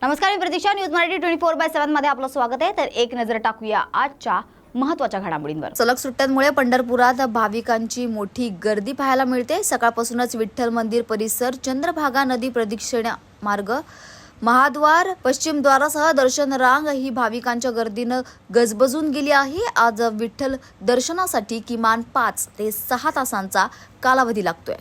नमस्कार, मी प्रतीक्षा. न्यूज मराठी 24/7 मध्ये आपलं स्वागत आहे. तर एक नजर टाकूया आजच्या महत्त्वाच्या घडामोडींवर. सलग सुट्ट्यांमुळे पंढरपुरात भाविकांची मोठी गर्दी पाहायला मिळते. सकाळपासूनच विठ्ठल मंदिर परिसर, चंद्रभागा नदी प्रदक्षिणा मार्ग, महाद्वार, पश्चिम द्वारासह दर्शन रांग ही भाविकांच्या गर्दीनं गजबजून गेली आहे. आज विठ्ठल दर्शनासाठी किमान 5 ते 6 तासांचा कालावधी लागतोय.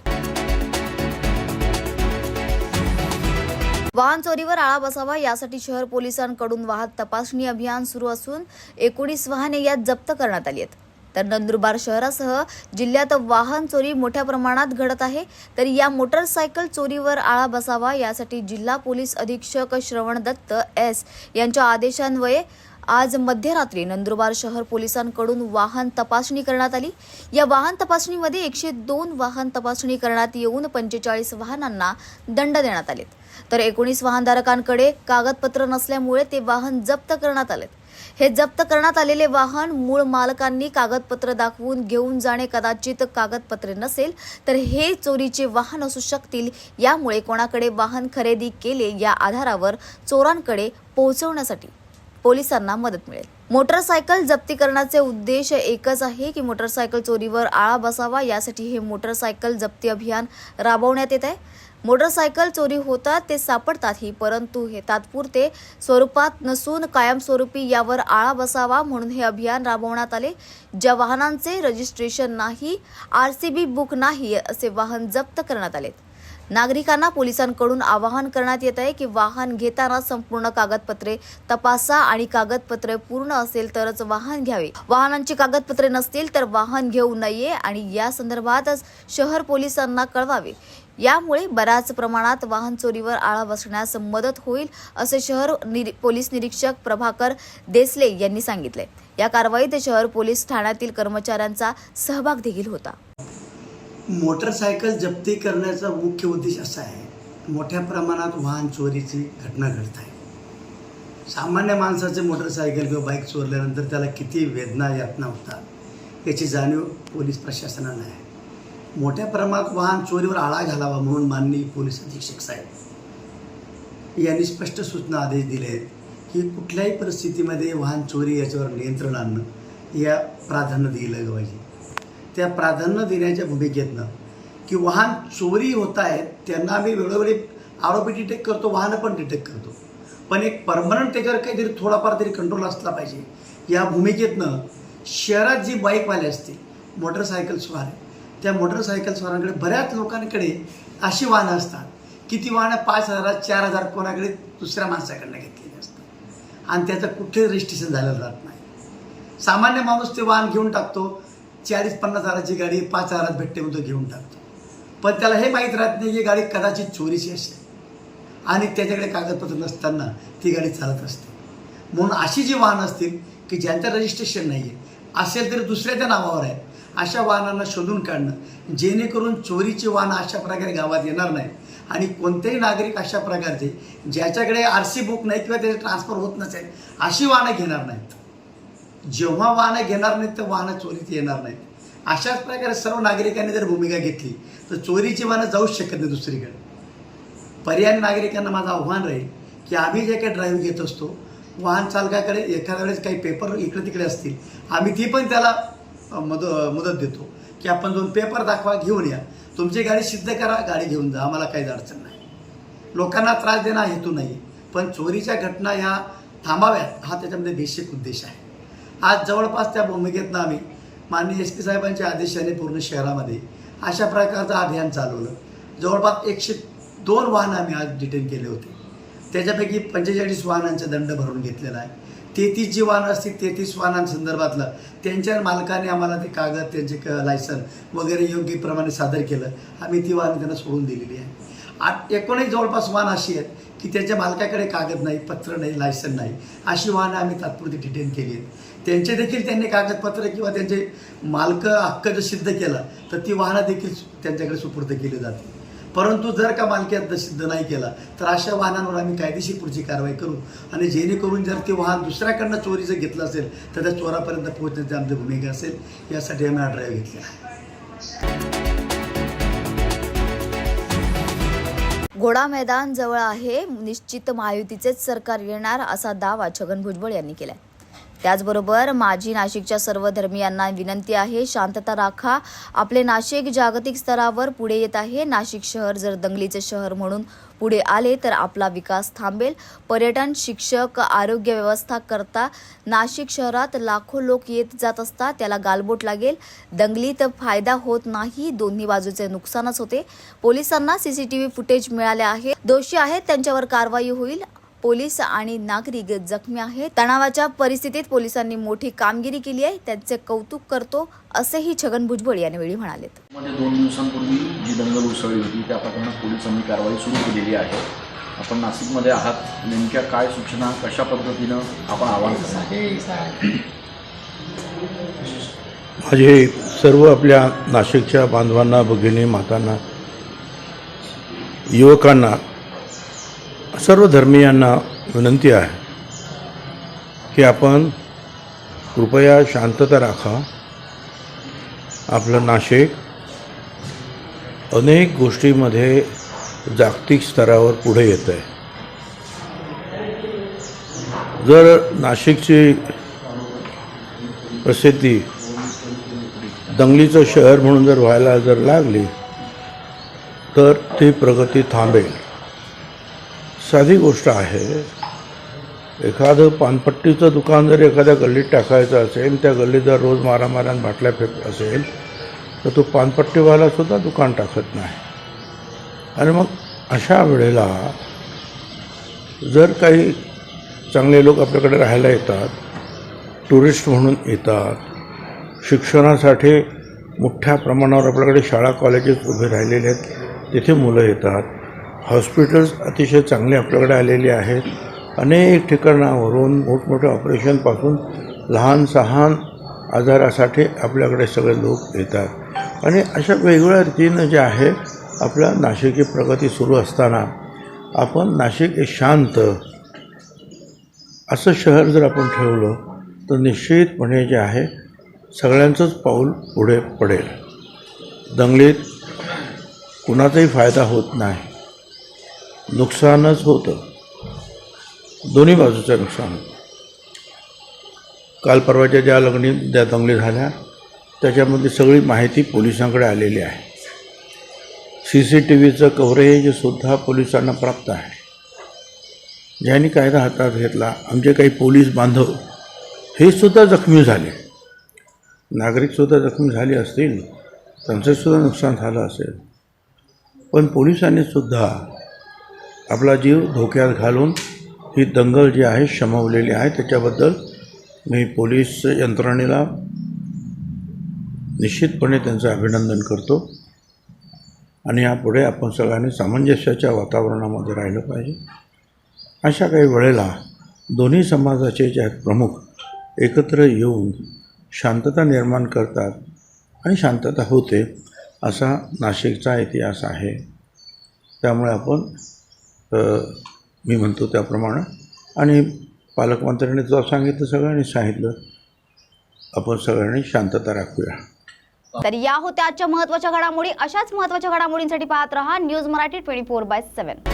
वाहन चोरीवर आळा बसावा यासाठी शहर पोलिसांकडून वाहन तपासणी अभियान सुरू असून 19 वाहने यात जप्त करण्यात आली आहेत. तर नंदुरबार शहरासह जिल्ह्यात वाहन चोरी मोठ्या प्रमाणात घडत आहे. तर या मोटरसायकल चोरीवर आळा बसावा यासाठी जिल्हा पोलीस अधीक्षक श्रवण दत्त एस यांच्या आदेशान्वये आज मध्यरात्री नंदुरबार शहर पोलिसांकडून वाहन तपासणी करण्यात आली. या वाहन तपासणीमध्ये 102 वाहन तपासणी करण्यात येऊन 45 वाहनांना दंड देण्यात आलेत. तर 19 वाहनधारकांकडे कागदपत्र नसल्यामुळे ते वाहन जप्त करण्यात आलेत. हे जप्त करण्यात आलेले वाहन मूळ मालकांनी कागदपत्र दाखवून घेऊन जाणे, कदाचित कागदपत्रे नसेल तर हे चोरीचे वाहन असू शकतील. यामुळे कोणाकडे वाहन खरेदी केले या आधारावर चोरांकडे पोहोचवण्यासाठी पोलिसांना मदत मिळेल. मोटरसायकल जप्ती करण्याचे उद्देश एकच आहे की मोटरसायकल चोरीवर आळा बसावा. यासाठी हे मोटरसायकल जप्ती अभियान राबवण्यात येत आहे. मोटरसायकल चोरी होतात ते सापडतातही, परंतु हे तात्पुरते स्वरूपात नसून कायमस्वरूपी यावर आळा बसावा म्हणून हे अभियान राबवण्यात आले. ज्या वाहनांचे रजिस्ट्रेशन नाही, RCB बुक नाही असे वाहन जप्त करण्यात आले. नागरिकांना पोलिसांकडून आवाहन करण्यात येत आहे की वाहन घेताना संपूर्ण कागदपत्रे तपासा आणि कागदपत्रे पूर्ण असेल तरच वाहन घ्यावे. वाहनांची कागदपत्रे नसतील तर वाहन घेऊ नये आणि या संदर्भात शहर पोलिसांना कळवावे. यामुळे बऱ्याच प्रमाणात वाहन चोरीवर आळा बसण्यास मदत होईल असे शहर पोलीस निरीक्षक प्रभाकर देसले यांनी सांगितले. या कारवाईत शहर पोलीस ठाण्यातील कर्मचाऱ्यांचा सहभाग देखील होता. मोटरसायकल जप्ती करण्याचा मुख्य उद्देश असा आहे, मोठ्या प्रमाणात वाहन चोरीची घटना घडत आहे. सामान्य माणसाचे मोटरसायकल किंवा बाईक चोरल्यानंतर त्याला किती वेदना यातना होतात याची जाणीव पोलीस प्रशासनाला आहे. मोठ्या प्रमाणात वाहन चोरीवर आळा घालावा म्हणून माननीय पोलीस अधीक्षक साहेब यांनी स्पष्ट सूचना आदेश दिले आहेत की कुठल्याही परिस्थितीमध्ये वाहन चोरी याच्यावर नियंत्रण आणणं या प्राधान्य दिलं पाहिजे. त्या प्राधान्य देण्याच्या भूमिकेतनं की वाहन चोरी होत आहेत त्यांना आम्ही वेळोवेळी आरोपी डिटेक्ट करतो, वाहनं पण डिटेक्ट करतो, पण एक परमनंट त्याच्यावर काहीतरी थोडाफार तरी कंट्रोल असला पाहिजे. या भूमिकेतनं शहरात जी बाईकवाले असतील, मोटरसायकल स्वार आहे, त्या मोटरसायकल स्वारांकडे बऱ्याच लोकांकडे अशी वाहनं असतात की ती वाहनं 5,000 4,000 कोणाकडे दुसऱ्या माणसाकडनं घेतलेली असतात आणि त्याचं कुठे रजिस्ट्रेशन झालेलं राहत नाही. सामान्य माणूस ते वाहन घेऊन टाकतो, 40-50 हजाराची गाडी 5,000 भेटते म्हणून तो घेऊन टाकतो, पण त्याला हे माहीत राहत नाही की गाडी कदाचित चोरीची असेल आणि त्याच्याकडे कागदपत्र नसताना ती गाडी चालत असते. म्हणून अशी जी वाहनं असतील की ज्यांचं रजिस्ट्रेशन नाही आहे, असेल तरी दुसऱ्याच्या नावावर आहे, अशा वाहनांना शोधून काढणं जेणेकरून चोरीची वाहनं अशा प्रकारे गावात येणार नाही आणि कोणतेही नागरिक अशा प्रकारचे ज्याच्याकडे RC बुक नाही किंवा त्याचे ट्रान्सफर होत नसेल अशी वाहनं घेणार नाहीत. जेव्हा वाहनं घेणार नाहीत तर वाहनं चोरीत येणार नाहीत. अशाच प्रकारे सर्व नागरिकांनी जर भूमिका घेतली तर चोरीची वाहनं जाऊच शकत नाही दुसरीकडे. पर्यायी नागरिकांना माझं आव्हान राहील की आम्ही जे काही ड्राईव्ह घेत असतो, वाहन चालकाकडे एखाद्या वेळेस काही पेपर इकडे तिकडे असतील, आम्ही ती पण त्याला मुदत देतो की आपण 2 पेपर दाखवा, घेऊन या, तुमची गाडी सिद्ध करा, गाडी घेऊन जा, आम्हाला काहीच अडचण नाही. लोकांना त्रास देणं हेतू नाही, पण चोरीच्या घटना ह्या थांबाव्यात हा त्याच्यामध्ये बेसिक उद्देश आहे. आज जवळपास त्या भूमिकेतनं आम्ही माननीय SP साहेबांच्या आदेशाने पूर्ण शहरामध्ये अशा प्रकारचं अभियान चालवलं. जवळपास 102 वाहनं आम्ही आज डिटेन केले होते. त्याच्यापैकी 45 वाहनांचा दंड भरून घेतलेला आहे. 33 जी वाहनं असतील 33 वाहनांसंदर्भातलं त्यांच्या मालकाने आम्हाला ते कागद, त्यांचे लायसन वगैरे योग्य प्रमाणे सादर केलं, आम्ही ती वाहनं त्यांना सोडून दिलेली आहे. 19 जवळपास वाहनं अशी आहेत की त्याच्या मालकाकडे कागद नाही, पत्र नाही, लायसन नाही, अशी वाहनं आम्ही तात्पुरती डिटेन केली आहेत. त्यांचे देखील त्यांनी कागदपत्र किंवा त्यांचे मालक हक्क जर सिद्ध केला तर ती वाहनं देखील त्यांच्याकडे सुपूर्द केली जाते. परंतु जर का मालकीहक्क सिद्ध नाही केला तर अशा वाहनांवर आम्ही कायदेशीर पुढची कारवाई करू आणि जेणेकरून जर ते वाहन दुसऱ्याकडनं चोरीचं घेतलं असेल तर त्या चोरापर्यंत पोहोचण्याची आमची भूमिका असेल. यासाठी आम्ही हा ड्राईव्ह घेतला आहे. घोडा मैदान जवळ आहे, निश्चित महायुतीचेच सरकार येणार असा दावा छगन भुजबळ यांनी केलाय. त्याचबरोबर माजी नाशिकच्या सर्व धर्मीयांना विनंती आहे, शांतता राखा. आपले नाशिक जागतिक स्तरावर पुढे येत आहे. नाशिक शहर जर दंगलीचे शहर म्हणून पुढे आले तर आपला विकास थांबेल. पर्यटन, शिक्षक, आरोग्य व्यवस्था करता नाशिक शहरात लाखो लोक येत जात असतात. त्याला गालबोट लागेल. दंगलीत फायदा होत नाही, दोन्ही बाजूचे नुकसानच होते. पोलिसांना सीसीटीव्ही फुटेज मिळाले आहे. दोषी आहेत त्यांच्यावर कारवाई होईल. पोलीस आणि नागरिक जखमी आहेत. तणावाच्या परिस्थितीत पोलिसांनी मोठी कामगिरी केली आहे, त्यांचे कौतुक करतो असेही छगन भुजबळ यावेळी म्हणाले. 2 दिवसांपूर्वी जी दंगल उसळली होती त्या प्रकरणात पोलिसांनी कारवाई सुरू केलेली आहे. आपण नाशिकमध्ये आहात, नेमक्या काय सूचना, कशा पद्धतीनं आपण आवाहन करणार? माझे सर्व आपल्या नाशिकच्या बांधवांना, भगिनी, मातांना, युवकांना, सर्व धर्मीयांना विनंती आहे की आपण कृपया शांतता राखा. आपलं नाशिक अनेक गोष्टीमध्ये जागतिक स्तरावर पुढे येत आहे. जर नाशिकची प्रसिद्धी दंगलीचं शहर म्हणून जर व्हायला जर लागली तर ती प्रगती थांबेल. साधी गोष्ट आहे, एखादं पानपट्टीचं दुकान जर एखाद्या गल्लीत टाकायचं असेल, त्या गल्लीत जर रोज मारामाऱ्यान बाटल्या फेकत असेल तर तो पानपट्टीवालासुद्धा दुकान टाकत नाही. आणि मग अशा वेळेला जर काही चांगले लोक आपल्याकडे राहायला येतात, टुरिस्ट म्हणून येतात, शिक्षणासाठी मोठ्या प्रमाणावर आपल्याकडे शाळा कॉलेजेस उभे राहिलेले आहेत, तिथे मुलं येतात. हॉस्पिटल्स अतिशय चांगले आपल्याकडे आलेले आहेत. अनेक ठिकाणावरून मोठमोठ्या ऑपरेशनपासून लहान सहान आजारासाठी आपल्याकडे सगळे लोक येतात. आणि अशा वेगवेगळ्या रीतीनं जे आहे आपल्या नाशिकची प्रगती सुरू असताना आपण नाशिक हे शांत असं शहर जर आपण ठेवलं तर निश्चितपणे जे आहे सगळ्यांचंच पाऊल पुढे पडेल. दंगलीत कुणाचाही फायदा होत नाही, नुकसानच होतं, दोन्ही बाजूचं नुकसान होतं. काल परवाच्या ज्या दंगली झाल्या त्याच्यामध्ये सगळी माहिती पोलिसांकडे आलेली आहे. CCTVचं कव्हरेजसुद्धा पोलिसांना प्राप्त आहे. ज्यांनी कायदा हातात घेतला, आमचे काही पोलीस बांधव हे सुद्धा जखमी झाले, नागरिकसुद्धा जखमी झाले असतील, त्यांचंसुद्धा नुकसान झालं असेल. पण पोलिसांनीसुद्धा आपला जीव धोक्यात घालून ही दंगल जी आहे शमवलेली आहे. त्याच्याबद्दल मी पोलीस यंत्रणेला निश्चितपणे त्यांचं अभिनंदन करतो. आणि यापुढे आपण सगळ्यांनी सामंजस्याच्या वातावरणामध्ये राहिलं पाहिजे. अशा काही वेळेला दोन्ही समाजाचे जे आहेत प्रमुख एकत्र येऊन शांतता निर्माण करतात आणि शांतता होते, असा नाशिकचा इतिहास आहे. त्यामुळे आपण मी म्हणतो त्याप्रमाणे, आणि पालकमंत्र्यांनी जो सांगितलं सगळ्यांनी सांगितलं, आपण सगळ्यांनी शांतता राखूया. तर या होत्या आजच्या महत्त्वाच्या घडामोडी. अशाच महत्त्वाच्या घडामोडींसाठी पाहत रहा न्यूज मराठी 24/7.